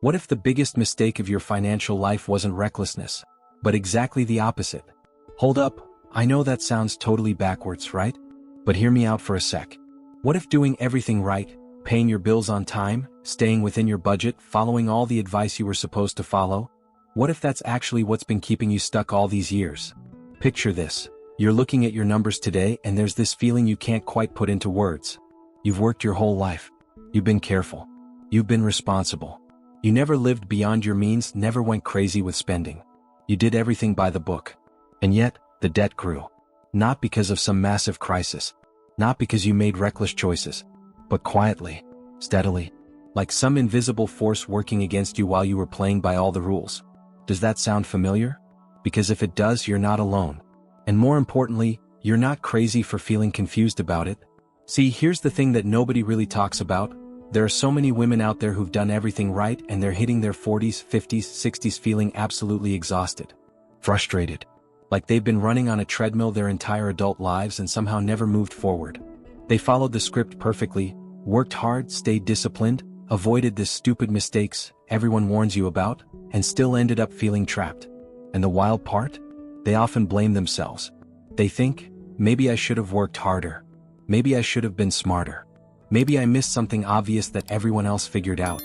What if the biggest mistake of your financial life wasn't recklessness, but exactly the opposite? Hold up, I know that sounds totally backwards, right? But hear me out for a sec. What if doing everything right, paying your bills on time, staying within your budget, following all the advice you were supposed to follow? What if that's actually what's been keeping you stuck all these years? Picture this. You're looking at your numbers today and there's this feeling you can't quite put into words. You've worked your whole life. You've been careful. You've been responsible. You never lived beyond your means, never went crazy with spending. You did everything by the book. And yet, the debt grew. Not because of some massive crisis. Not because you made reckless choices. But quietly, steadily. Like some invisible force working against you while you were playing by all the rules. Does that sound familiar? Because if it does, you're not alone. And more importantly, you're not crazy for feeling confused about it. See, here's the thing that nobody really talks about. There are so many women out there who've done everything right and they're hitting their 40s, 50s, 60s feeling absolutely exhausted. Frustrated. Like they've been running on a treadmill their entire adult lives and somehow never moved forward. They followed the script perfectly, worked hard, stayed disciplined, avoided the stupid mistakes everyone warns you about, and still ended up feeling trapped. And the wild part? They often blame themselves. They think, maybe I should have worked harder. Maybe I should have been smarter. Maybe I missed something obvious that everyone else figured out.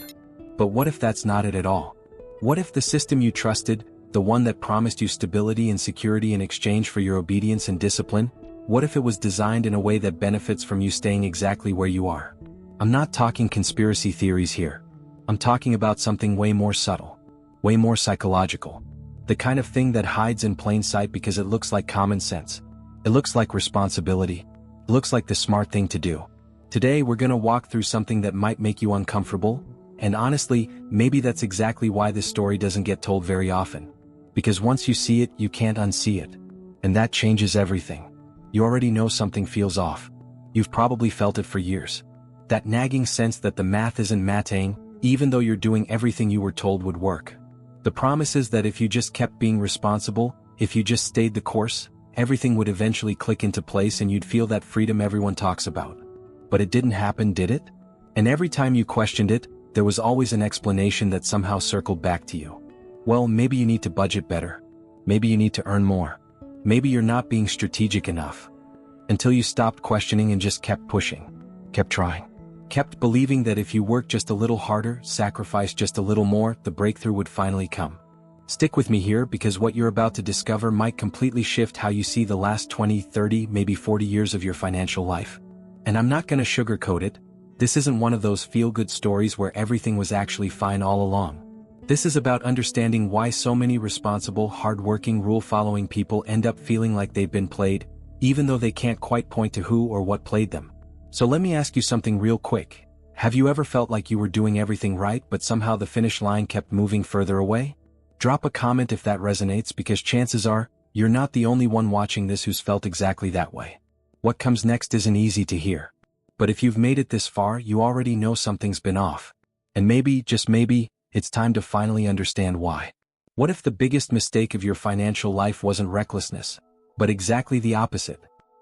But what if that's not it at all? What if the system you trusted, the one that promised you stability and security in exchange for your obedience and discipline, what if it was designed in a way that benefits from you staying exactly where you are? I'm not talking conspiracy theories here. I'm talking about something way more subtle, way more psychological. The kind of thing that hides in plain sight because it looks like common sense. It looks like responsibility. It looks like the smart thing to do. Today we're gonna walk through something that might make you uncomfortable, and honestly, maybe that's exactly why this story doesn't get told very often. Because once you see it, you can't unsee it. And that changes everything. You already know something feels off. You've probably felt it for years. That nagging sense that the math isn't matching, even though you're doing everything you were told would work. The promises that if you just kept being responsible, if you just stayed the course, everything would eventually click into place and you'd feel that freedom everyone talks about. But it didn't happen, did it? And every time you questioned it, there was always an explanation that somehow circled back to you. Well, maybe you need to budget better. Maybe you need to earn more. Maybe you're not being strategic enough. Until you stopped questioning and just kept pushing. Kept trying. Kept believing that if you worked just a little harder, sacrificed just a little more, the breakthrough would finally come. Stick with me here because what you're about to discover might completely shift how you see the last 20, 30, maybe 40 years of your financial life. And I'm not gonna sugarcoat it. This isn't one of those feel-good stories where everything was actually fine all along. This is about understanding why so many responsible, hard-working, rule-following people end up feeling like they've been played, even though they can't quite point to who or what played them. So let me ask you something real quick. Have you ever felt like you were doing everything right but somehow the finish line kept moving further away? Drop a comment if that resonates because chances are, you're not the only one watching this who's felt exactly that way. What comes next isn't easy to hear. But if you've made it this far, you already know something's been off. And maybe, just maybe, it's time to finally understand why. What if the biggest mistake of your financial life wasn't recklessness, but exactly the opposite?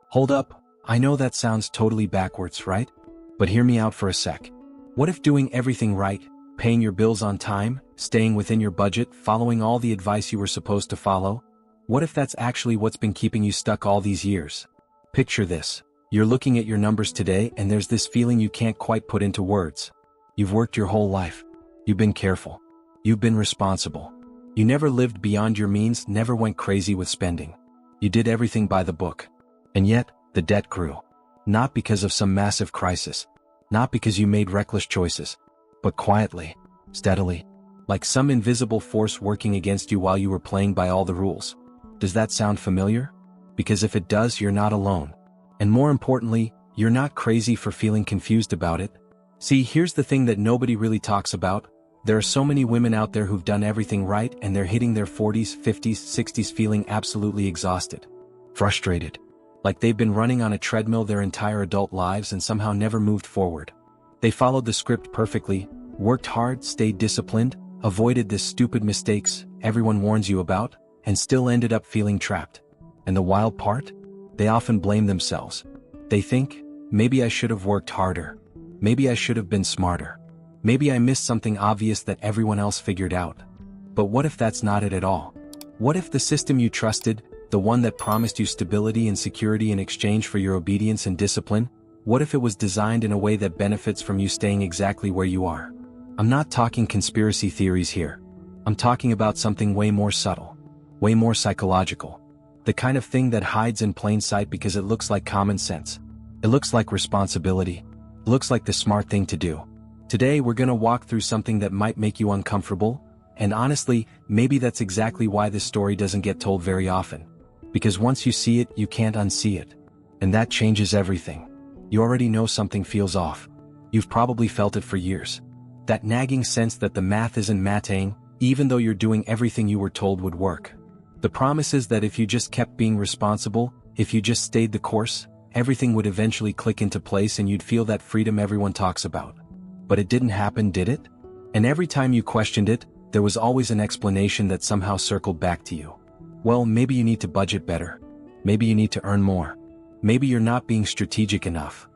Hold up, I know that sounds totally backwards, right? But hear me out for a sec. What if doing everything right, paying your bills on time, staying within your budget, following all the advice you were supposed to follow? What if that's actually what's been keeping you stuck all these years? Picture this. You're looking at your numbers today and there's this feeling you can't quite put into words. You've worked your whole life. You've been careful. You've been responsible. You never lived beyond your means, never went crazy with spending. You did everything by the book. And yet, the debt grew. Not because of some massive crisis. Not because you made reckless choices. But quietly, steadily. Like some invisible force working against you while you were playing by all the rules. Does that sound familiar? Because if it does, you're not alone. And more importantly, you're not crazy for feeling confused about it. See, here's the thing that nobody really talks about. There are so many women out there who've done everything right and they're hitting their 40s, 50s, 60s feeling absolutely exhausted. Frustrated. Like they've been running on a treadmill their entire adult lives and somehow never moved forward. They followed the script perfectly, worked hard, stayed disciplined, avoided the stupid mistakes everyone warns you about, and still ended up feeling trapped. And the wild part? They often blame themselves. They think, maybe I should have worked harder. Maybe I should have been smarter. Maybe I missed something obvious that everyone else figured out. But what if that's not it at all? What if the system you trusted, the one that promised you stability and security in exchange for your obedience and discipline, what if it was designed in a way that benefits from you staying exactly where you are? I'm not talking conspiracy theories here. I'm talking about something way more subtle, way more psychological. The kind of thing that hides in plain sight because it looks like common sense. It looks like responsibility. It looks like the smart thing to do. Today we're gonna walk through something that might make you uncomfortable, and honestly, maybe that's exactly why this story doesn't get told very often. Because once you see it, you can't unsee it. And that changes everything. You already know something feels off. You've probably felt it for years. That nagging sense that the math isn't matching, even though you're doing everything you were told would work. The promises that if you just kept being responsible, if you just stayed the course, everything would eventually click into place and you'd feel that freedom everyone talks about. But it didn't happen, did it? And every time you questioned it, there was always an explanation that somehow circled back to you. Well, maybe you need to budget better. Maybe you need to earn more. Maybe you're not being strategic enough.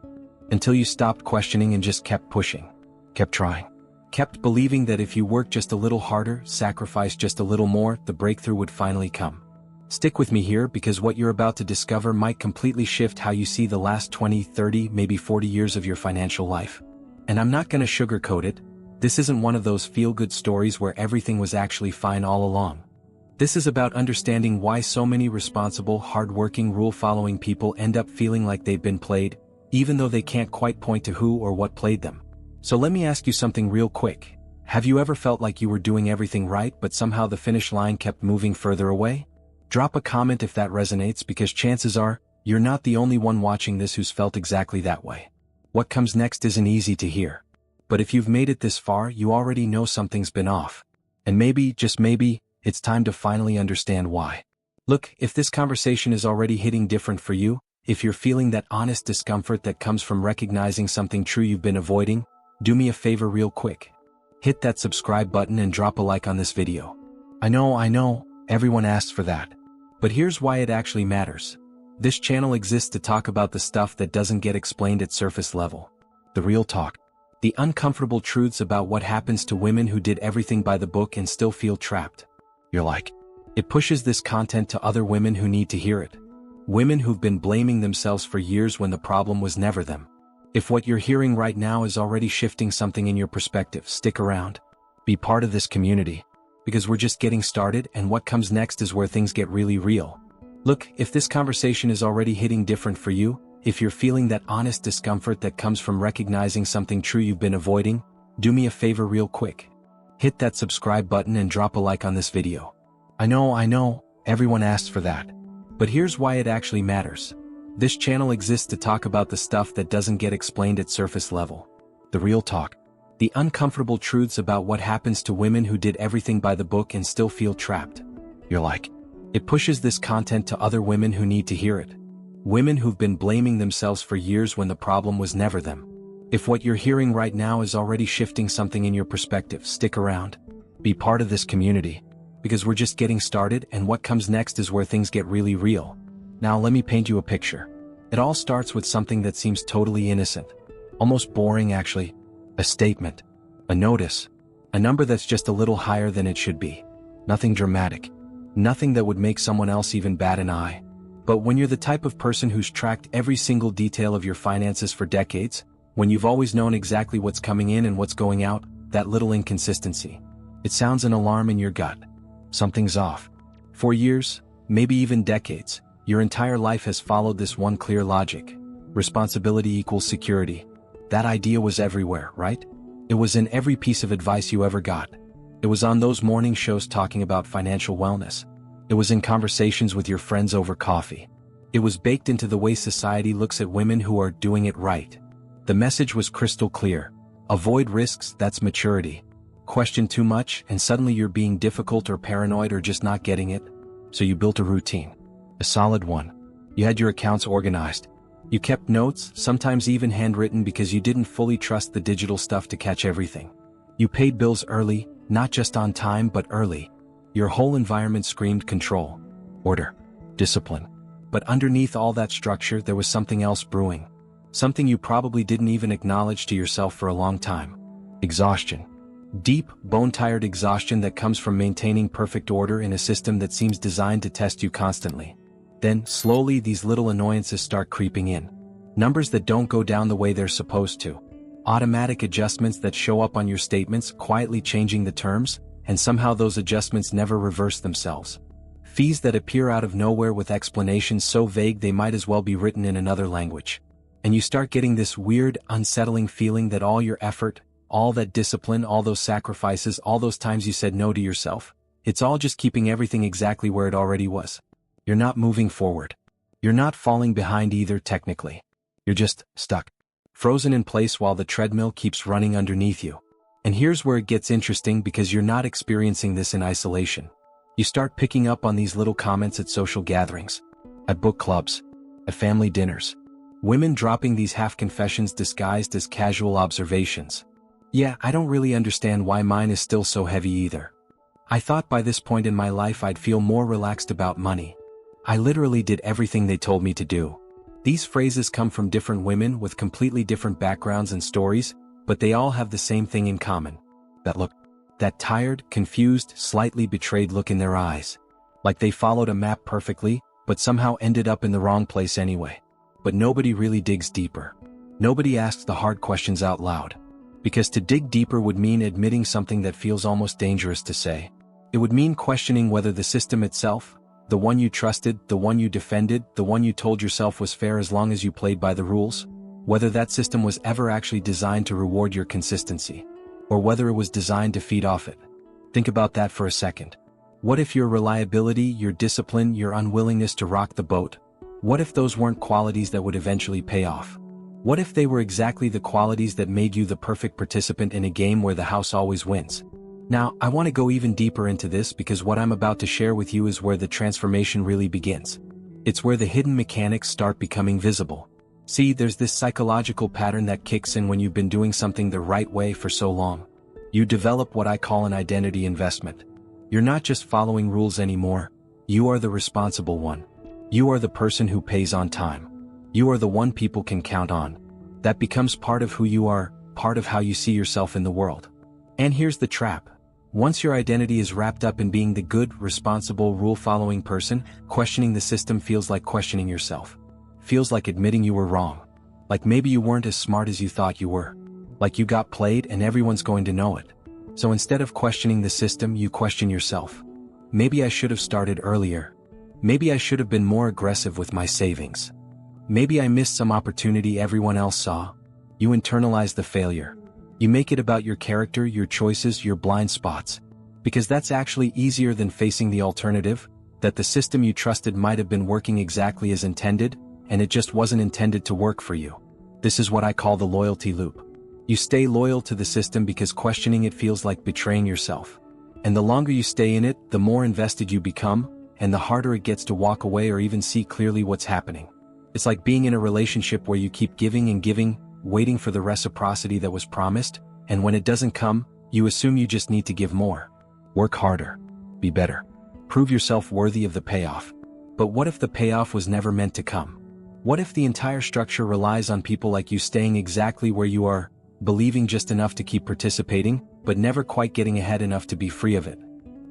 Until you stopped questioning and just kept pushing. Kept trying. Kept believing that if you worked just a little harder, sacrificed just a little more, the breakthrough would finally come. Stick with me here because what you're about to discover might completely shift how you see the last 20, 30, maybe 40 years of your financial life. And I'm not gonna sugarcoat it. This isn't one of those feel-good stories where everything was actually fine all along. This is about understanding why so many responsible, hard-working, rule-following people end up feeling like they've been played, even though they can't quite point to who or what played them. So let me ask you something real quick. Have you ever felt like you were doing everything right but somehow the finish line kept moving further away? Drop a comment if that resonates because chances are, you're not the only one watching this who's felt exactly that way. What comes next isn't easy to hear. But if you've made it this far, you already know something's been off. And maybe, just maybe, it's time to finally understand why. Look, if this conversation is already hitting different for you, if you're feeling that honest discomfort that comes from recognizing something true you've been avoiding, do me a favor real quick. Hit that subscribe button and drop a like on this video. I know, everyone asks for that. But here's why it actually matters. This channel exists to talk about the stuff that doesn't get explained at surface level. The real talk. The uncomfortable truths about what happens to women who did everything by the book and still feel trapped. You're like, it pushes this content to other women who need to hear it. Women who've been blaming themselves for years when the problem was never them. If what you're hearing right now is already shifting something in your perspective, stick around. Be part of this community. Because we're just getting started and what comes next is where things get really real. Look, if this conversation is already hitting different for you, if you're feeling that honest discomfort that comes from recognizing something true you've been avoiding, do me a favor real quick. Hit that subscribe button and drop a like on this video. I know, everyone asks for that. But here's why it actually matters. This channel exists to talk about the stuff that doesn't get explained at surface level. The real talk. The uncomfortable truths about what happens to women who did everything by the book and still feel trapped. You're like, it pushes this content to other women who need to hear it. Women who've been blaming themselves for years when the problem was never them. If what you're hearing right now is already shifting something in your perspective, stick around. Be part of this community. Because we're just getting started and what comes next is where things get really real. Now let me paint you a picture. It all starts with something that seems totally innocent. Almost boring actually. A statement. A notice. A number that's just a little higher than it should be. Nothing dramatic. Nothing that would make someone else even bat an eye. But when you're the type of person who's tracked every single detail of your finances for decades, when you've always known exactly what's coming in and what's going out, that little inconsistency. It sounds an alarm in your gut. Something's off. For years, maybe even decades, your entire life has followed this one clear logic. Responsibility equals security. That idea was everywhere, right? It was in every piece of advice you ever got. It was on those morning shows talking about financial wellness. It was in conversations with your friends over coffee. It was baked into the way society looks at women who are doing it right. The message was crystal clear. Avoid risks, that's maturity. Question too much, and suddenly you're being difficult or paranoid or just not getting it. So you built a routine. A solid one. You had your accounts organized. You kept notes, sometimes even handwritten because you didn't fully trust the digital stuff to catch everything. You paid bills early, not just on time but early. Your whole environment screamed control, order, discipline. But underneath all that structure there was something else brewing. Something you probably didn't even acknowledge to yourself for a long time. Exhaustion. Deep, bone-tired exhaustion that comes from maintaining perfect order in a system that seems designed to test you constantly. Then, slowly, these little annoyances start creeping in. Numbers that don't go down the way they're supposed to. Automatic adjustments that show up on your statements, quietly changing the terms, and somehow those adjustments never reverse themselves. Fees that appear out of nowhere with explanations so vague they might as well be written in another language. And you start getting this weird, unsettling feeling that all your effort, all that discipline, all those sacrifices, all those times you said no to yourself, it's all just keeping everything exactly where it already was. You're not moving forward. You're not falling behind either technically. You're just stuck. Frozen in place while the treadmill keeps running underneath you. And here's where it gets interesting because you're not experiencing this in isolation. You start picking up on these little comments at social gatherings, at book clubs, at family dinners. Women dropping these half-confessions disguised as casual observations. Yeah, I don't really understand why mine is still so heavy either. I thought by this point in my life I'd feel more relaxed about money. I literally did everything they told me to do. These phrases come from different women with completely different backgrounds and stories, but they all have the same thing in common. That look. That tired, confused, slightly betrayed look in their eyes. Like they followed a map perfectly, but somehow ended up in the wrong place anyway. But nobody really digs deeper. Nobody asks the hard questions out loud. Because to dig deeper would mean admitting something that feels almost dangerous to say. It would mean questioning whether the system itself, the one you trusted, the one you defended, the one you told yourself was fair as long as you played by the rules, whether that system was ever actually designed to reward your consistency, or whether it was designed to feed off it. Think about that for a second. What if your reliability, your discipline, your unwillingness to rock the boat, what if those weren't qualities that would eventually pay off? What if they were exactly the qualities that made you the perfect participant in a game where the house always wins? Now, I want to go even deeper into this because what I'm about to share with you is where the transformation really begins. It's where the hidden mechanics start becoming visible. See, there's this psychological pattern that kicks in when you've been doing something the right way for so long. You develop what I call an identity investment. You're not just following rules anymore. You are the responsible one. You are the person who pays on time. You are the one people can count on. That becomes part of who you are, part of how you see yourself in the world. And here's the trap. Once your identity is wrapped up in being the good, responsible, rule-following person, questioning the system feels like questioning yourself. Feels like admitting you were wrong. Like maybe you weren't as smart as you thought you were. Like you got played and everyone's going to know it. So instead of questioning the system, you question yourself. Maybe I should have started earlier. Maybe I should have been more aggressive with my savings. Maybe I missed some opportunity everyone else saw. You internalize the failure. You make it about your character, your choices, your blind spots. Because that's actually easier than facing the alternative, that the system you trusted might have been working exactly as intended, and it just wasn't intended to work for you. This is what I call the loyalty loop. You stay loyal to the system because questioning it feels like betraying yourself. And the longer you stay in it, the more invested you become, and the harder it gets to walk away or even see clearly what's happening. It's like being in a relationship where you keep giving and giving, waiting for the reciprocity that was promised, and when it doesn't come, you assume you just need to give more. Work harder. Be better. Prove yourself worthy of the payoff. But what if the payoff was never meant to come? What if the entire structure relies on people like you staying exactly where you are, believing just enough to keep participating, but never quite getting ahead enough to be free of it?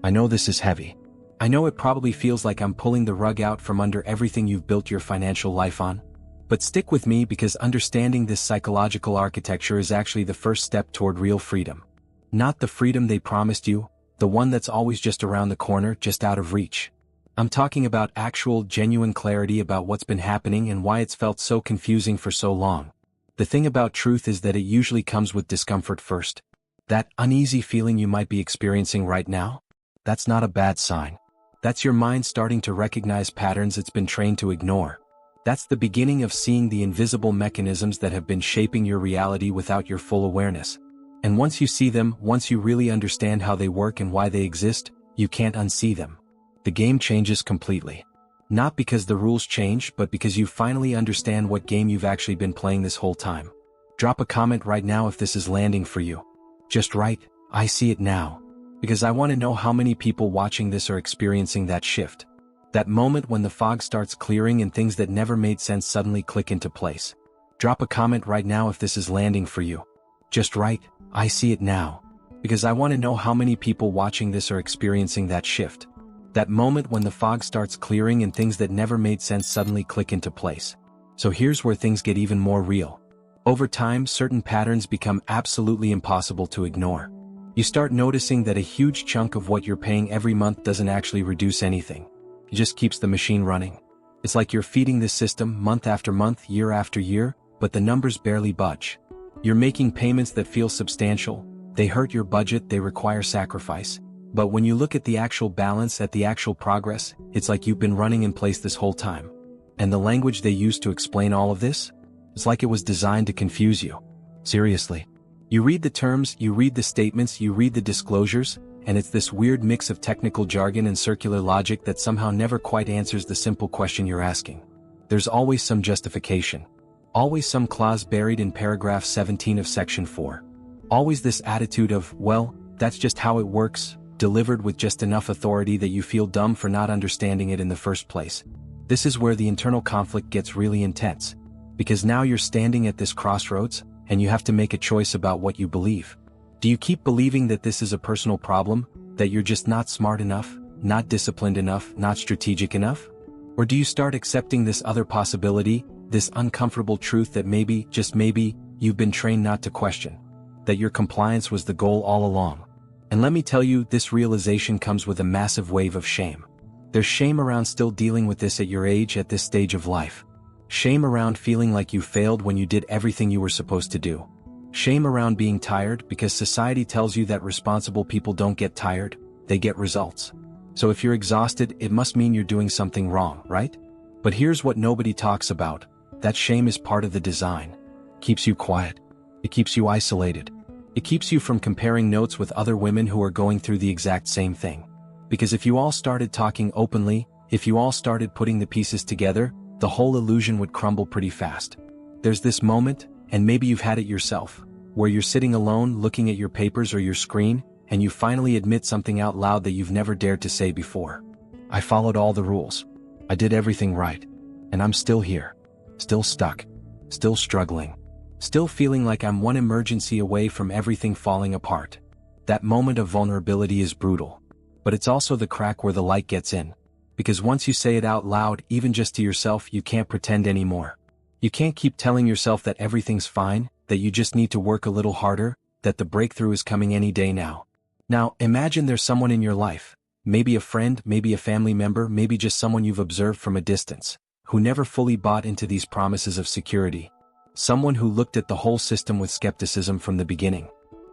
I know this is heavy. I know it probably feels like I'm pulling the rug out from under everything you've built your financial life on. But stick with me because understanding this psychological architecture is actually the first step toward real freedom. Not the freedom they promised you, the one that's always just around the corner, just out of reach. I'm talking about actual, genuine clarity about what's been happening and why it's felt so confusing for so long. The thing about truth is that it usually comes with discomfort first. That uneasy feeling you might be experiencing right now? That's not a bad sign. That's your mind starting to recognize patterns it's been trained to ignore. That's the beginning of seeing the invisible mechanisms that have been shaping your reality without your full awareness. And once you see them, once you really understand how they work and why they exist, you can't unsee them. The game changes completely. Not because the rules change, but because you finally understand what game you've actually been playing this whole time. Drop a comment right now if this is landing for you. Just write, I see it now. Because I want to know how many people watching this are experiencing that shift. That moment when the fog starts clearing and things that never made sense suddenly click into place. Drop a comment right now if this is landing for you. Just write, I see it now. Because I want to know how many people watching this are experiencing that shift. That moment when the fog starts clearing and things that never made sense suddenly click into place. So here's where things get even more real. Over time, certain patterns become absolutely impossible to ignore. You start noticing that a huge chunk of what you're paying every month doesn't actually reduce anything. It just keeps the machine running. It's like you're feeding this system month after month, year after year, but the numbers barely budge. You're making payments that feel substantial. They hurt your budget, they require sacrifice. But when you look at the actual balance, at the actual progress, it's like you've been running in place this whole time. And the language they use to explain all of this? It's like it was designed to confuse you. Seriously. You read the terms, you read the statements, you read the disclosures, and it's this weird mix of technical jargon and circular logic that somehow never quite answers the simple question you're asking. There's always some justification. Always some clause buried in paragraph 17 of section 4. Always this attitude of, well, that's just how it works, delivered with just enough authority that you feel dumb for not understanding it in the first place. This is where the internal conflict gets really intense. Because now you're standing at this crossroads, and you have to make a choice about what you believe. Do you keep believing that this is a personal problem, that you're just not smart enough, not disciplined enough, not strategic enough? Or do you start accepting this other possibility, this uncomfortable truth that maybe, just maybe, you've been trained not to question? That your compliance was the goal all along. And let me tell you, this realization comes with a massive wave of shame. There's shame around still dealing with this at your age, at this stage of life. Shame around feeling like you failed when you did everything you were supposed to do. Shame around being tired because society tells you that responsible people don't get tired, they get results. So if you're exhausted, it must mean you're doing something wrong, right? But here's what nobody talks about. That shame is part of the design. It keeps you quiet. It keeps you isolated. It keeps you from comparing notes with other women who are going through the exact same thing. Because if you all started talking openly, if you all started putting the pieces together, the whole illusion would crumble pretty fast. There's this moment, and maybe you've had it yourself, where you're sitting alone looking at your papers or your screen, and you finally admit something out loud that you've never dared to say before. I followed all the rules. I did everything right. And I'm still here. Still stuck. Still struggling. Still feeling like I'm one emergency away from everything falling apart. That moment of vulnerability is brutal. But it's also the crack where the light gets in. Because once you say it out loud, even just to yourself, you can't pretend anymore. You can't keep telling yourself that everything's fine, that you just need to work a little harder, that the breakthrough is coming any day now. Now, imagine there's someone in your life, maybe a friend, maybe a family member, maybe just someone you've observed from a distance, who never fully bought into these promises of security. Someone who looked at the whole system with skepticism from the beginning.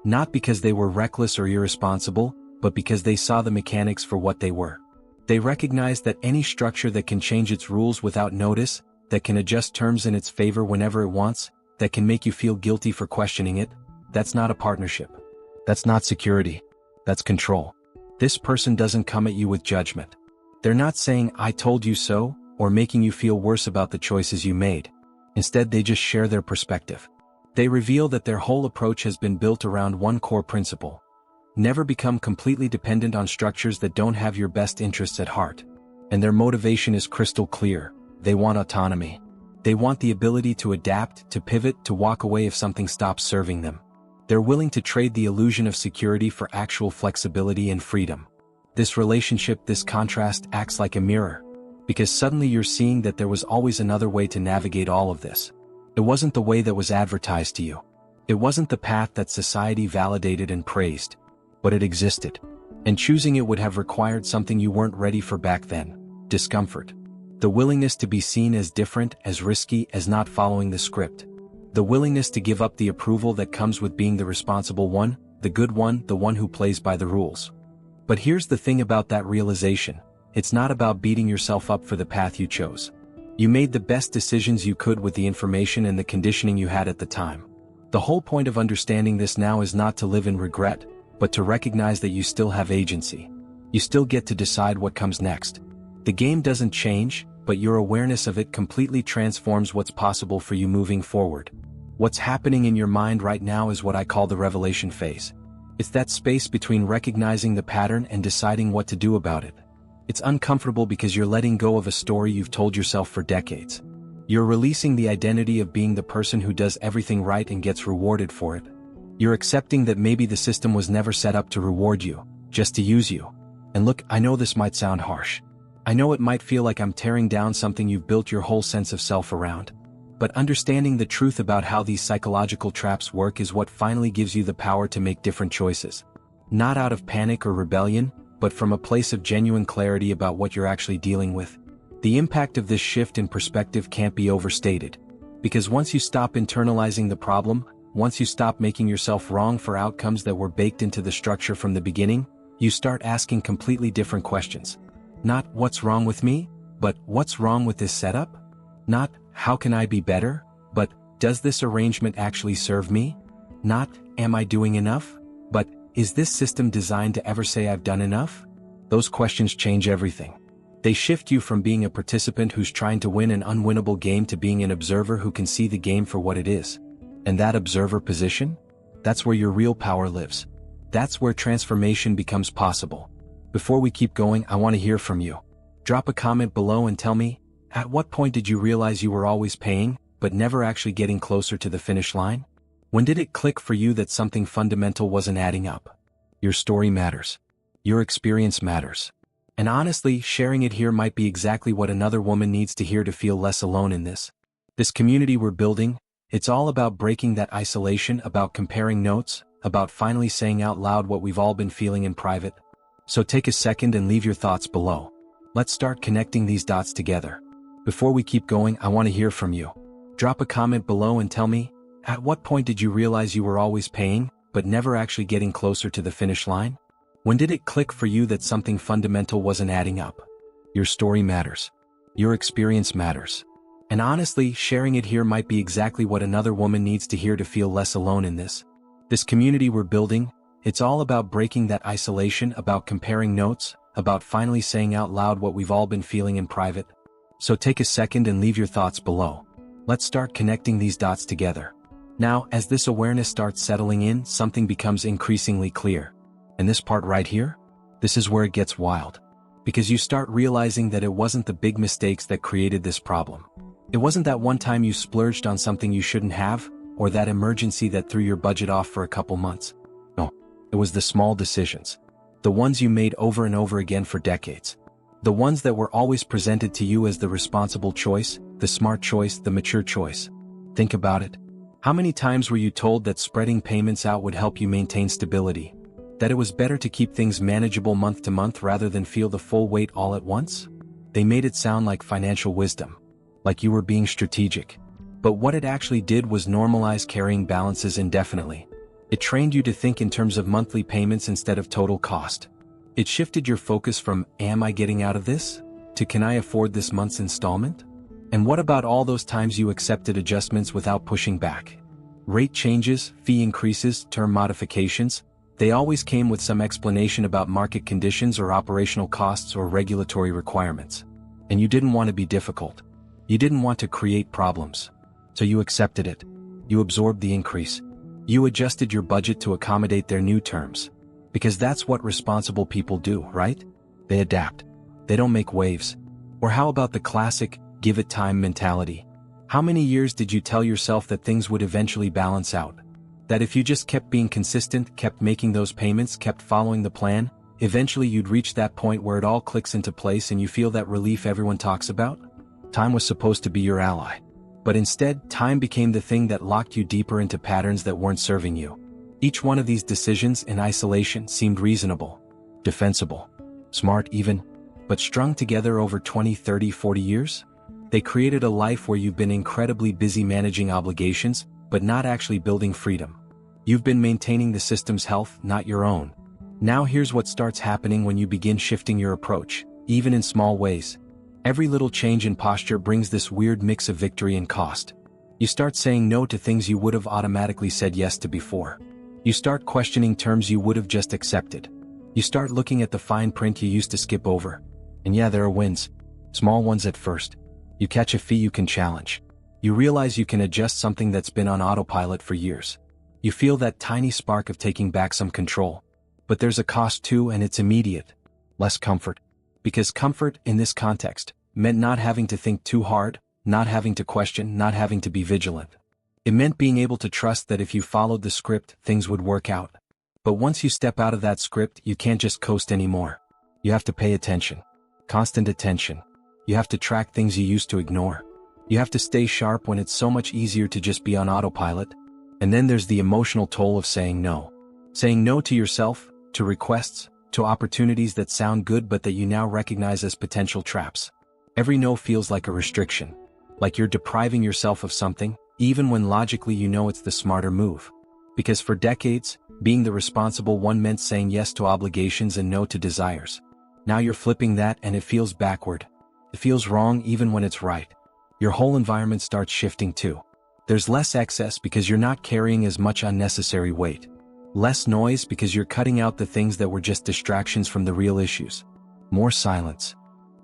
Not because they were reckless or irresponsible, but because they saw the mechanics for what they were. They recognized that any structure that can change its rules without notice, that can adjust terms in its favor whenever it wants, that can make you feel guilty for questioning it, that's not a partnership. That's not security. That's control. This person doesn't come at you with judgment. They're not saying, "I told you so," or making you feel worse about the choices you made. Instead, they just share their perspective. They reveal that their whole approach has been built around one core principle. Never become completely dependent on structures that don't have your best interests at heart. And their motivation is crystal clear. They want autonomy. They want the ability to adapt, to pivot, to walk away if something stops serving them. They're willing to trade the illusion of security for actual flexibility and freedom. This relationship, this contrast, acts like a mirror. Because suddenly you're seeing that there was always another way to navigate all of this. It wasn't the way that was advertised to you. It wasn't the path that society validated and praised. But it existed. And choosing it would have required something you weren't ready for back then. Discomfort. The willingness to be seen as different, as risky, as not following the script. The willingness to give up the approval that comes with being the responsible one, the good one, the one who plays by the rules. But here's the thing about that realization. It's not about beating yourself up for the path you chose. You made the best decisions you could with the information and the conditioning you had at the time. The whole point of understanding this now is not to live in regret, but to recognize that you still have agency. You still get to decide what comes next. The game doesn't change, but your awareness of it completely transforms what's possible for you moving forward. What's happening in your mind right now is what I call the revelation phase. It's that space between recognizing the pattern and deciding what to do about it. It's uncomfortable because you're letting go of a story you've told yourself for decades. You're releasing the identity of being the person who does everything right and gets rewarded for it. You're accepting that maybe the system was never set up to reward you, just to use you. And look, I know this might sound harsh. I know it might feel like I'm tearing down something you've built your whole sense of self around. But understanding the truth about how these psychological traps work is what finally gives you the power to make different choices. Not out of panic or rebellion, but from a place of genuine clarity about what you're actually dealing with. The impact of this shift in perspective can't be overstated. Because once you stop internalizing the problem, once you stop making yourself wrong for outcomes that were baked into the structure from the beginning, you start asking completely different questions. Not what's wrong with me, but what's wrong with this setup? Not how can I be better, but does this arrangement actually serve me? Not am I doing enough, but is this system designed to ever say I've done enough? Those questions change everything. They shift you from being a participant who's trying to win an unwinnable game to being an observer who can see the game for what it is. And that observer position? That's where your real power lives. That's where transformation becomes possible. Before we keep going, I want to hear from you. Drop a comment below and tell me, at what point did you realize you were always paying, but never actually getting closer to the finish line? When did it click for you that something fundamental wasn't adding up? Your story matters. Your experience matters. And honestly, sharing it here might be exactly what another woman needs to hear to feel less alone in this. This community we're building, it's all about breaking that isolation, about comparing notes, about finally saying out loud what we've all been feeling in private. So take a second and leave your thoughts below. Let's start connecting these dots together. Before we keep going, I want to hear from you. Drop a comment below and tell me, at what point did you realize you were always paying, but never actually getting closer to the finish line? When did it click for you that something fundamental wasn't adding up? Your story matters. Your experience matters. And honestly, sharing it here might be exactly what another woman needs to hear to feel less alone in this. This community we're building, it's all about breaking that isolation, about comparing notes, about finally saying out loud what we've all been feeling in private. So take a second and leave your thoughts below. Let's start connecting these dots together. Now, as this awareness starts settling in, something becomes increasingly clear. And this part right here? This is where it gets wild. Because you start realizing that it wasn't the big mistakes that created this problem. It wasn't that one time you splurged on something you shouldn't have, or that emergency that threw your budget off for a couple months. No, it was the small decisions. The ones you made over and over again for decades. The ones that were always presented to you as the responsible choice, the smart choice, the mature choice. Think about it. How many times were you told that spreading payments out would help you maintain stability? That it was better to keep things manageable month to month rather than feel the full weight all at once? They made it sound like financial wisdom. Like you were being strategic. But what it actually did was normalize carrying balances indefinitely. It trained you to think in terms of monthly payments instead of total cost. It shifted your focus from, am I getting out of this? To, can I afford this month's installment? And what about all those times you accepted adjustments without pushing back? Rate changes, fee increases, term modifications, they always came with some explanation about market conditions or operational costs or regulatory requirements. And you didn't want to be difficult. You didn't want to create problems. So you accepted it. You absorbed the increase. You adjusted your budget to accommodate their new terms. Because that's what responsible people do, right? They adapt. They don't make waves. Or how about the classic, give it time mentality? How many years did you tell yourself that things would eventually balance out? That if you just kept being consistent, kept making those payments, kept following the plan, eventually you'd reach that point where it all clicks into place and you feel that relief everyone talks about? Time was supposed to be your ally. But instead, time became the thing that locked you deeper into patterns that weren't serving you. Each one of these decisions in isolation seemed reasonable, defensible, smart even, but strung together over 20, 30, 40 years? They created a life where you've been incredibly busy managing obligations, but not actually building freedom. You've been maintaining the system's health, not your own. Now here's what starts happening when you begin shifting your approach, even in small ways. Every little change in posture brings this weird mix of victory and cost. You start saying no to things you would have automatically said yes to before. You start questioning terms you would have just accepted. You start looking at the fine print you used to skip over. And yeah, there are wins. Small ones at first. You catch a fee you can challenge. You realize you can adjust something that's been on autopilot for years. You feel that tiny spark of taking back some control. But there's a cost too, and it's immediate. Less comfort. Because comfort, in this context, meant not having to think too hard, not having to question, not having to be vigilant. It meant being able to trust that if you followed the script, things would work out. But once you step out of that script, you can't just coast anymore. You have to pay attention. Constant attention. You have to track things you used to ignore. You have to stay sharp when it's so much easier to just be on autopilot. And then there's the emotional toll of saying no. Saying no to yourself, to requests, to opportunities that sound good but that you now recognize as potential traps. Every no feels like a restriction. Like you're depriving yourself of something, even when logically you know it's the smarter move. Because for decades, being the responsible one meant saying yes to obligations and no to desires. Now you're flipping that and it feels backward. It feels wrong even when it's right. Your whole environment starts shifting too. There's less excess because you're not carrying as much unnecessary weight. Less noise because you're cutting out the things that were just distractions from the real issues. More silence.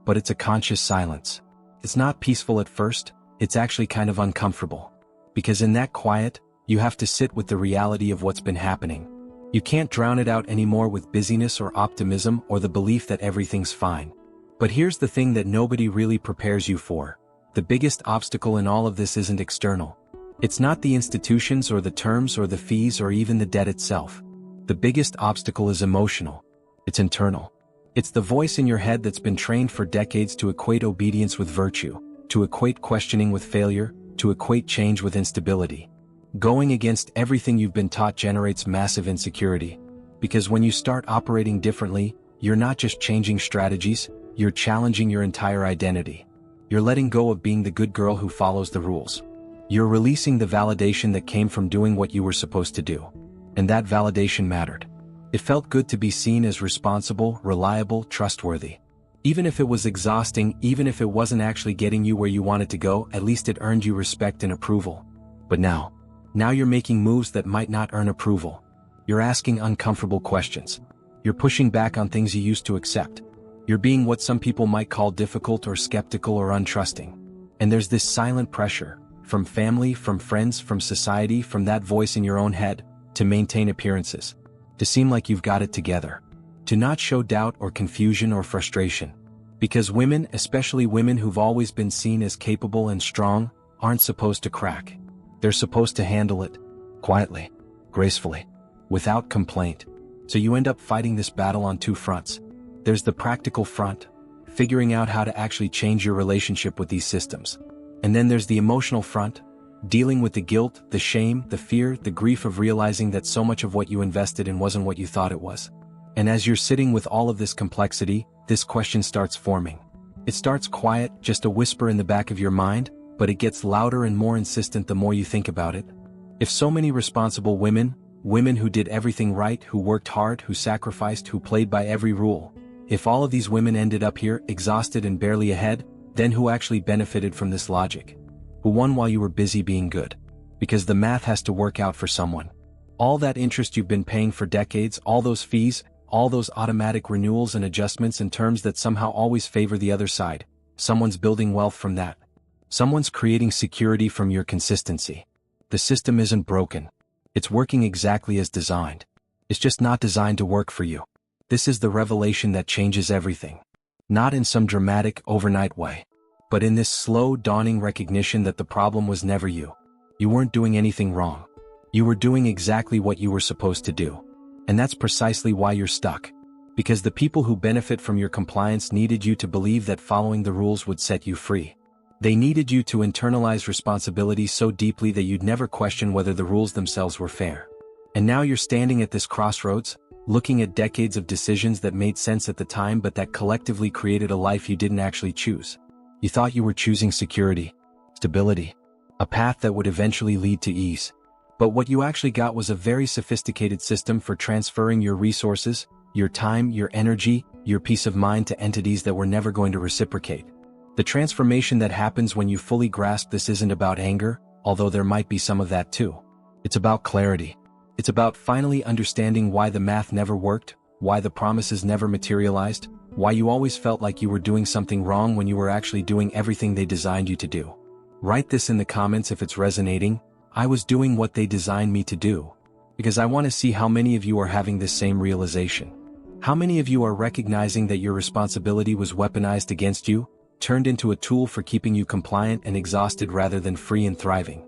But it's a conscious silence. It's not peaceful at first, it's actually kind of uncomfortable. Because in that quiet, you have to sit with the reality of what's been happening. You can't drown it out anymore with busyness or optimism or the belief that everything's fine. But here's the thing that nobody really prepares you for. The biggest obstacle in all of this isn't external. It's not the institutions or the terms or the fees or even the debt itself. The biggest obstacle is emotional. It's internal. It's the voice in your head that's been trained for decades to equate obedience with virtue, to equate questioning with failure, to equate change with instability. Going against everything you've been taught generates massive insecurity. Because when you start operating differently, you're not just changing strategies, you're challenging your entire identity. You're letting go of being the good girl who follows the rules. You're releasing the validation that came from doing what you were supposed to do. And that validation mattered. It felt good to be seen as responsible, reliable, trustworthy. Even if it was exhausting, even if it wasn't actually getting you where you wanted to go, at least it earned you respect and approval. But now you're making moves that might not earn approval. You're asking uncomfortable questions. You're pushing back on things you used to accept. You're being what some people might call difficult or skeptical or untrusting. And there's this silent pressure, from family, from friends, from society, from that voice in your own head, to maintain appearances. To seem like you've got it together. To not show doubt or confusion or frustration. Because women, especially women who've always been seen as capable and strong, aren't supposed to crack. They're supposed to handle it. Quietly. Gracefully. Without complaint. So you end up fighting this battle on two fronts. There's the practical front. Figuring out how to actually change your relationship with these systems. And then there's the emotional front. Dealing with the guilt, the shame, the fear, the grief of realizing that so much of what you invested in wasn't what you thought it was. And as you're sitting with all of this complexity, this question starts forming. It starts quiet, just a whisper in the back of your mind, but it gets louder and more insistent the more you think about it. If so many responsible women who did everything right, who worked hard, who sacrificed, who played by every rule, if all of these women ended up here, exhausted and barely ahead, then who actually benefited from this logic? Who won while you were busy being good? Because the math has to work out for someone. All that interest you've been paying for decades, all those fees, all those automatic renewals and adjustments and terms that somehow always favor the other side, someone's building wealth from that. Someone's creating security from your consistency. The system isn't broken. It's working exactly as designed. It's just not designed to work for you. This is the revelation that changes everything. Not in some dramatic, overnight way. But in this slow, dawning recognition that the problem was never you. You weren't doing anything wrong. You were doing exactly what you were supposed to do. And that's precisely why you're stuck. Because the people who benefit from your compliance needed you to believe that following the rules would set you free. They needed you to internalize responsibility so deeply that you'd never question whether the rules themselves were fair. And now you're standing at this crossroads, looking at decades of decisions that made sense at the time but that collectively created a life you didn't actually choose. You thought you were choosing security, stability, a path that would eventually lead to ease. But what you actually got was a very sophisticated system for transferring your resources, your time, your energy, your peace of mind to entities that were never going to reciprocate. The transformation that happens when you fully grasp this isn't about anger, although there might be some of that too. It's about clarity. It's about finally understanding why the math never worked, why the promises never materialized, why you always felt like you were doing something wrong when you were actually doing everything they designed you to do. Write this in the comments if it's resonating. I was doing what they designed me to do. Because I want to see how many of you are having this same realization. How many of you are recognizing that your responsibility was weaponized against you, turned into a tool for keeping you compliant and exhausted rather than free and thriving?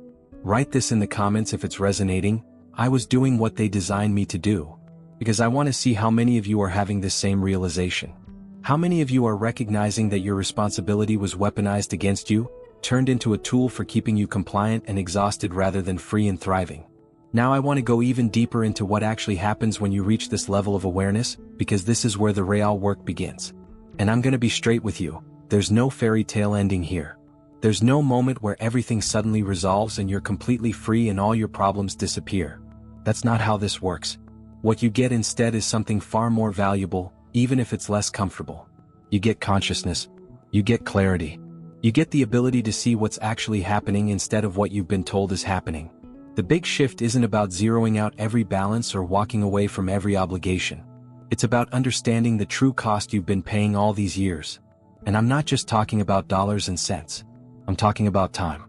Write this in the comments if it's resonating. I was doing what they designed me to do. Because I want to see how many of you are having this same realization. How many of you are recognizing that your responsibility was weaponized against you, turned into a tool for keeping you compliant and exhausted rather than free and thriving? Now I want to go even deeper into what actually happens when you reach this level of awareness, because this is where the real work begins. And I'm going to be straight with you, there's no fairy tale ending here. There's no moment where everything suddenly resolves and you're completely free and all your problems disappear. That's not how this works. What you get instead is something far more valuable, even if it's less comfortable. You get consciousness. You get clarity. You get the ability to see what's actually happening instead of what you've been told is happening. The big shift isn't about zeroing out every balance or walking away from every obligation. It's about understanding the true cost you've been paying all these years. And I'm not just talking about dollars and cents. I'm talking about time.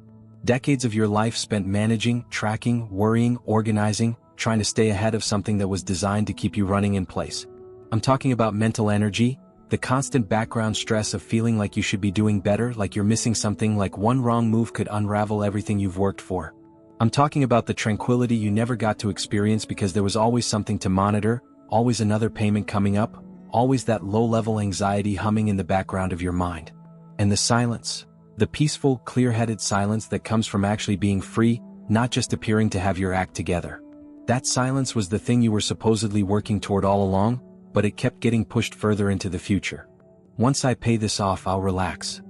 Decades of your life spent managing, tracking, worrying, organizing, trying to stay ahead of something that was designed to keep you running in place. I'm talking about mental energy, the constant background stress of feeling like you should be doing better, like you're missing something, like one wrong move could unravel everything you've worked for. I'm talking about the tranquility you never got to experience because there was always something to monitor, always another payment coming up, always that low-level anxiety humming in the background of your mind. And the silence. The peaceful, clear-headed silence that comes from actually being free, not just appearing to have your act together. That silence was the thing you were supposedly working toward all along, but it kept getting pushed further into the future. Once I pay this off, I'll relax.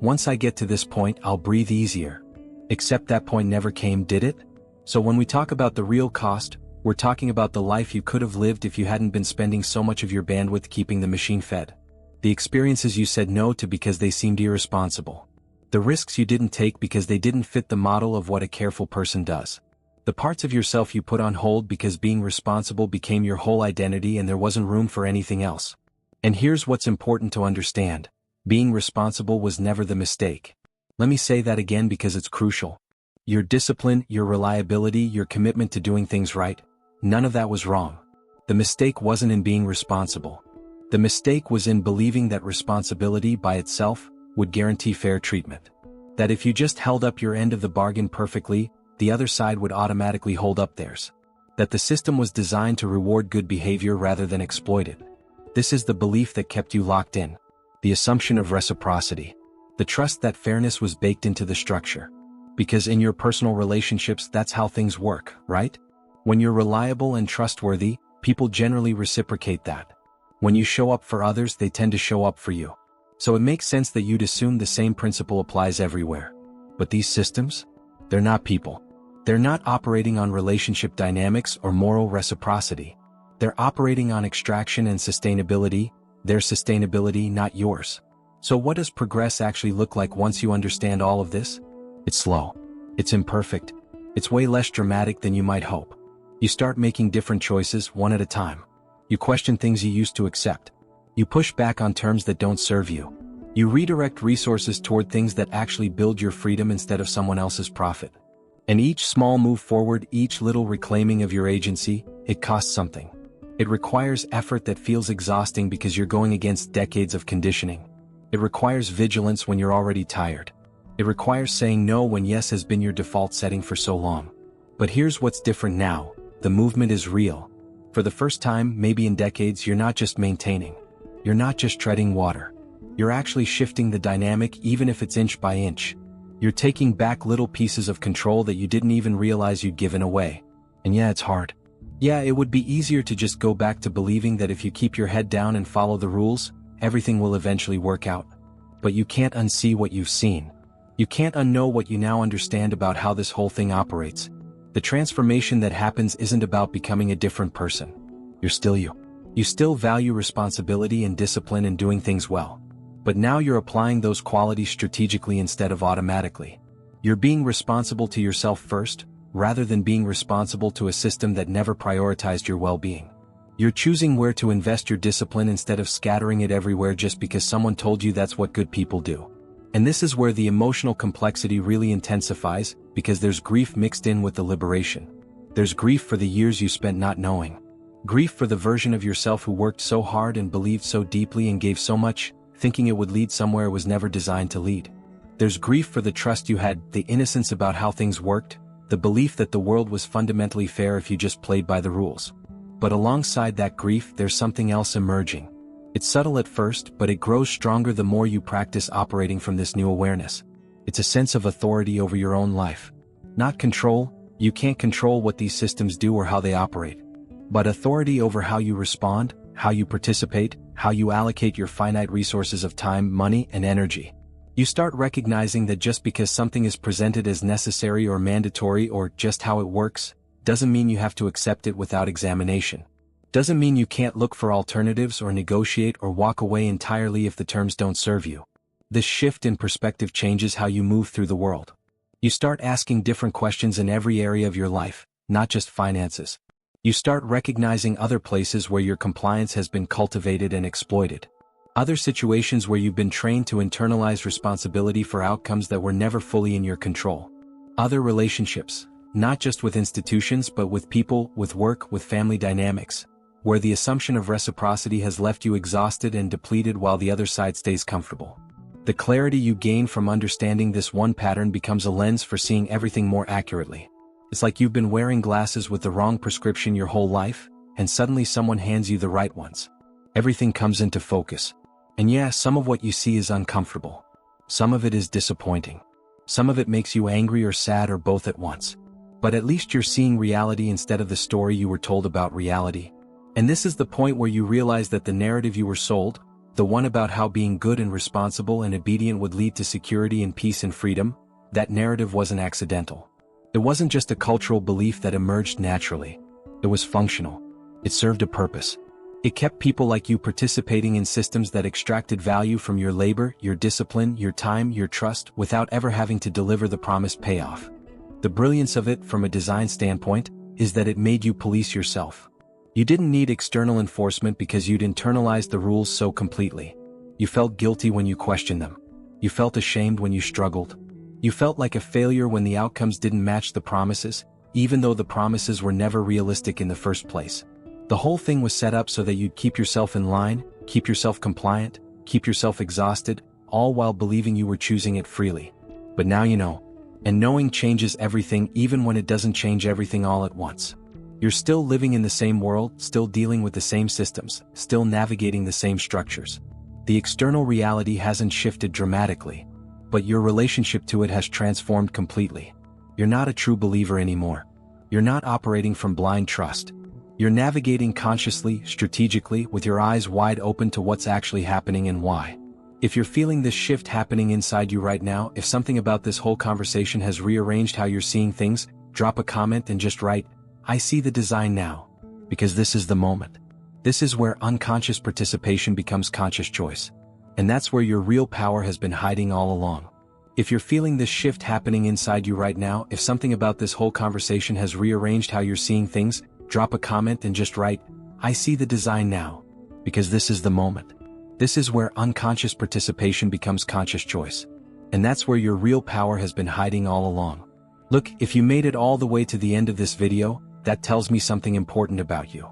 Once I get to this point, I'll breathe easier. Except that point never came, did it? So when we talk about the real cost, we're talking about the life you could have lived if you hadn't been spending so much of your bandwidth keeping the machine fed. The experiences you said no to because they seemed irresponsible. The risks you didn't take because they didn't fit the model of what a careful person does. The parts of yourself you put on hold because being responsible became your whole identity and there wasn't room for anything else. And here's what's important to understand. Being responsible was never the mistake. Let me say that again because it's crucial. Your discipline, your reliability, your commitment to doing things right, none of that was wrong. The mistake wasn't in being responsible. The mistake was in believing that responsibility by itself would guarantee fair treatment. That if you just held up your end of the bargain perfectly, the other side would automatically hold up theirs. That the system was designed to reward good behavior rather than exploit it. This is the belief that kept you locked in. The assumption of reciprocity. The trust that fairness was baked into the structure. Because in your personal relationships, that's how things work, right? When you're reliable and trustworthy, people generally reciprocate that. When you show up for others, they tend to show up for you. So it makes sense that you'd assume the same principle applies everywhere. But these systems? They're not people. They're not operating on relationship dynamics or moral reciprocity. They're operating on extraction and sustainability, their sustainability, not yours. So what does progress actually look like once you understand all of this? It's slow. It's imperfect. It's way less dramatic than you might hope. You start making different choices one at a time. You question things you used to accept. You push back on terms that don't serve you. You redirect resources toward things that actually build your freedom instead of someone else's profit. And each small move forward, each little reclaiming of your agency, it costs something. It requires effort that feels exhausting because you're going against decades of conditioning. It requires vigilance when you're already tired. It requires saying no when yes has been your default setting for so long. But here's what's different now. The movement is real. For the first time, maybe in decades, you're not just maintaining. You're not just treading water. You're actually shifting the dynamic even if it's inch by inch. You're taking back little pieces of control that you didn't even realize you'd given away. And yeah, it's hard. Yeah, it would be easier to just go back to believing that if you keep your head down and follow the rules, everything will eventually work out. But you can't unsee what you've seen. You can't unknow what you now understand about how this whole thing operates. The transformation that happens isn't about becoming a different person. You're still you. You still value responsibility and discipline and doing things well. But now you're applying those qualities strategically instead of automatically. You're being responsible to yourself first, rather than being responsible to a system that never prioritized your well-being. You're choosing where to invest your discipline instead of scattering it everywhere just because someone told you that's what good people do. And this is where the emotional complexity really intensifies, because there's grief mixed in with the liberation. There's grief for the years you spent not knowing. Grief for the version of yourself who worked so hard and believed so deeply and gave so much, thinking it would lead somewhere it was never designed to lead. There's grief for the trust you had, the innocence about how things worked, the belief that the world was fundamentally fair if you just played by the rules. But alongside that grief, there's something else emerging. It's subtle at first, but it grows stronger the more you practice operating from this new awareness. It's a sense of authority over your own life. Not control, you can't control what these systems do or how they operate. But authority over how you respond, how you participate, how you allocate your finite resources of time, money, and energy. You start recognizing that just because something is presented as necessary or mandatory or just how it works, doesn't mean you have to accept it without examination. Doesn't mean you can't look for alternatives or negotiate or walk away entirely if the terms don't serve you. This shift in perspective changes how you move through the world. You start asking different questions in every area of your life, not just finances. You start recognizing other places where your compliance has been cultivated and exploited. Other situations where you've been trained to internalize responsibility for outcomes that were never fully in your control. Other relationships, not just with institutions but with people, with work, with family dynamics, where the assumption of reciprocity has left you exhausted and depleted while the other side stays comfortable. The clarity you gain from understanding this one pattern becomes a lens for seeing everything more accurately. It's like you've been wearing glasses with the wrong prescription your whole life, and suddenly someone hands you the right ones. Everything comes into focus. And yeah, some of what you see is uncomfortable. Some of it is disappointing. Some of it makes you angry or sad or both at once. But at least you're seeing reality instead of the story you were told about reality. And this is the point where you realize that the narrative you were sold, the one about how being good and responsible and obedient would lead to security and peace and freedom, that narrative wasn't accidental. It wasn't just a cultural belief that emerged naturally. It was functional. It served a purpose. It kept people like you participating in systems that extracted value from your labor, your discipline, your time, your trust, without ever having to deliver the promised payoff. The brilliance of it, from a design standpoint, is that it made you police yourself. You didn't need external enforcement because you'd internalized the rules so completely. You felt guilty when you questioned them. You felt ashamed when you struggled. You felt like a failure when the outcomes didn't match the promises, even though the promises were never realistic in the first place. The whole thing was set up so that you'd keep yourself in line, keep yourself compliant, keep yourself exhausted, all while believing you were choosing it freely. But now you know. And knowing changes everything, even when it doesn't change everything all at once. You're still living in the same world, still dealing with the same systems, still navigating the same structures. The external reality hasn't shifted dramatically, but your relationship to it has transformed completely. You're not a true believer anymore. You're not operating from blind trust. You're navigating consciously, strategically, with your eyes wide open to what's actually happening and why. If you're feeling this shift happening inside you right now, if something about this whole conversation has rearranged how you're seeing things, drop a comment and just write, "I see the design now." Because this is the moment. This is where unconscious participation becomes conscious choice. And that's where your real power has been hiding all along. If you're feeling this shift happening inside you right now, if something about this whole conversation has rearranged how you're seeing things, drop a comment and just write, "I see the design now." Because this is the moment. This is where unconscious participation becomes conscious choice. And that's where your real power has been hiding all along. Look, if you made it all the way to the end of this video, that tells me something important about you.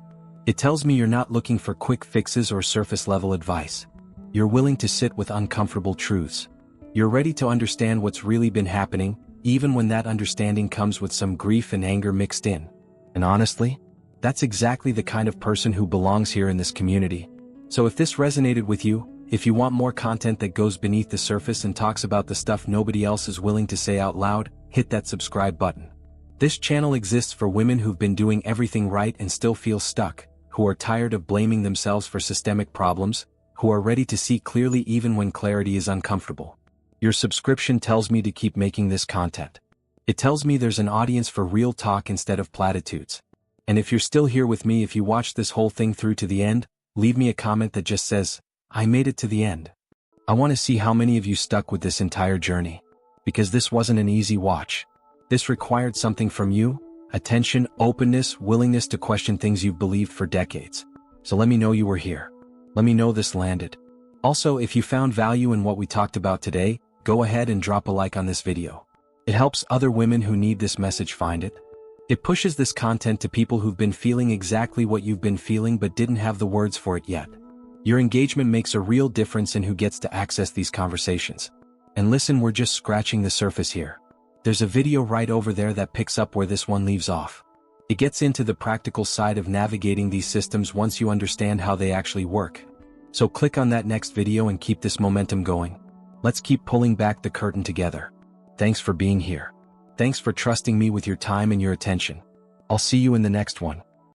It tells me you're not looking for quick fixes or surface-level advice. You're willing to sit with uncomfortable truths. You're ready to understand what's really been happening, even when that understanding comes with some grief and anger mixed in. And honestly, that's exactly the kind of person who belongs here in this community. So if this resonated with you, if you want more content that goes beneath the surface and talks about the stuff nobody else is willing to say out loud, hit that subscribe button. This channel exists for women who've been doing everything right and still feel stuck, who are tired of blaming themselves for systemic problems, who are ready to see clearly even when clarity is uncomfortable. Your subscription tells me to keep making this content. It tells me there's an audience for real talk instead of platitudes. And if you're still here with me, if you watched this whole thing through to the end, leave me a comment that just says, "I made it to the end." I want to see how many of you stuck with this entire journey. Because this wasn't an easy watch. This required something from you: attention, openness, willingness to question things you've believed for decades. So let me know you were here. Let me know this landed. Also, if you found value in what we talked about today, go ahead and drop a like on this video. It helps other women who need this message find it. It pushes this content to people who've been feeling exactly what you've been feeling but didn't have the words for it yet. Your engagement makes a real difference in who gets to access these conversations. And listen, we're just scratching the surface here. There's a video right over there that picks up where this one leaves off. It gets into the practical side of navigating these systems once you understand how they actually work. So click on that next video and keep this momentum going. Let's keep pulling back the curtain together. Thanks for being here. Thanks for trusting me with your time and your attention. I'll see you in the next one.